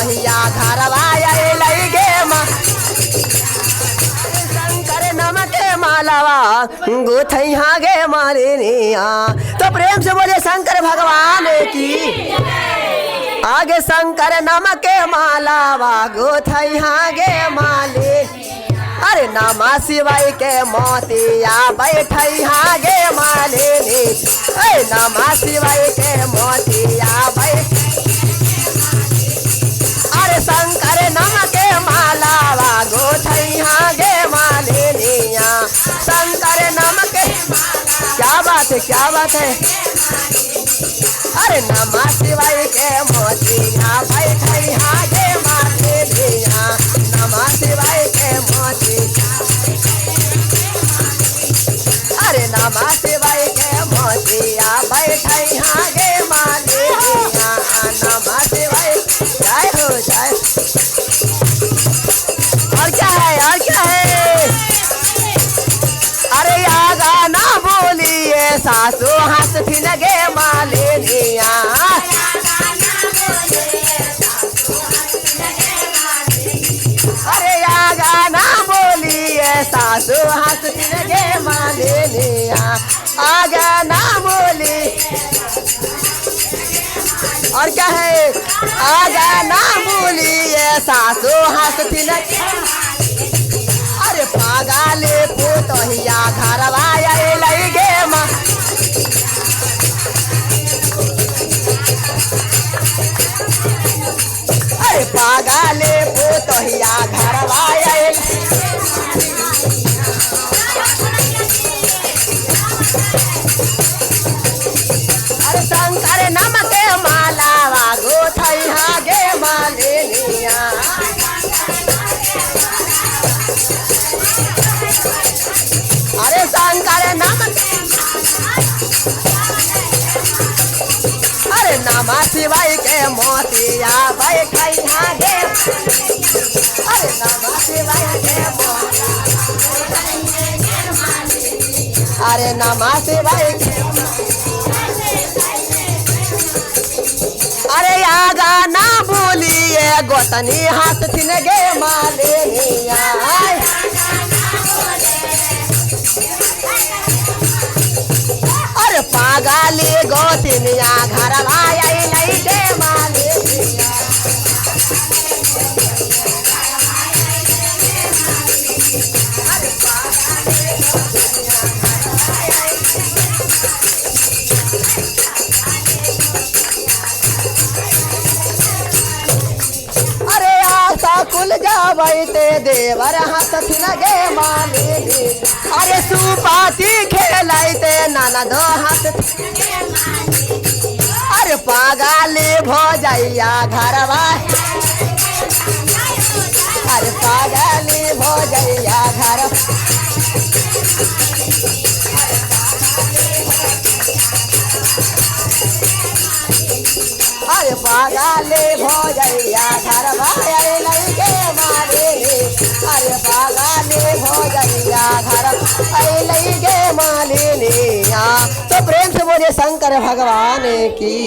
पोतहिया घरवा अइलै गे माँ शंकर नमके मालावा गुथैया गे मालिनिया। तो प्रेम से बोले शंकर भगवान की। आगे शंकर नमके मालावा गुथैया गे मालिनी। अरे नमः शिवाय के मोतिया बैठैया गे मालिनी। नमः शिवाय के मोतिया बैठ। अरे शंकर नमके मालावा गुथैया गे मालिनिया। शंकर नमके क्या बात है क्या बात है। अरे नमः शिवाय के मोतिया बैठैया गे मालिनिया। नमः शिवाय के मोतिया। अरे नमः शिवाय के मोतिया बैठैया गे मालिनिया। नमः शिवाय जय हो जय। और क्या है और क्या है। अरे आगा ना बोलिए सासू हंसथिन गे मालिनिया। अरे आगा ना बोलिए सासू हंसथिन गे मालिनिया। आगा ना बोली। और क्या है। आगा ना बोलिए सासू हंसथिन। अरे पागले पोतहिया घरवा अइलै गे माँ। अरे पागले पोतहिया घरवा अइलै। अरे शंकर नमके मालावा गुथैया गे मालिनिया। अरे शंकर नमके। अरे नमः शिवाय के मोतिया बैठैया गे। अरे नमः शिवाय के मोतिया। अरे नमः शिवाय के। अरे आगा ना बोलिए गोतनी हंसथिन गे मालिनिया। अरे पागली गोतनिया घरवा अइलै गे मालिनिया। अरे आशा कुल जावैते देवर हंसथिन गे मालिनी। अरे सुपाती खेलैते ननद हंसथिन। अरे पागली भौजैया घरवा। अरे पागली भौजैया घर। अरे पागले भौजैया घरवा अइलै गे मालिनी। अरे पागले भौजैया घर अइलै गे मालिनिया। तो प्रेम से बोलिए शंकर भगवान की।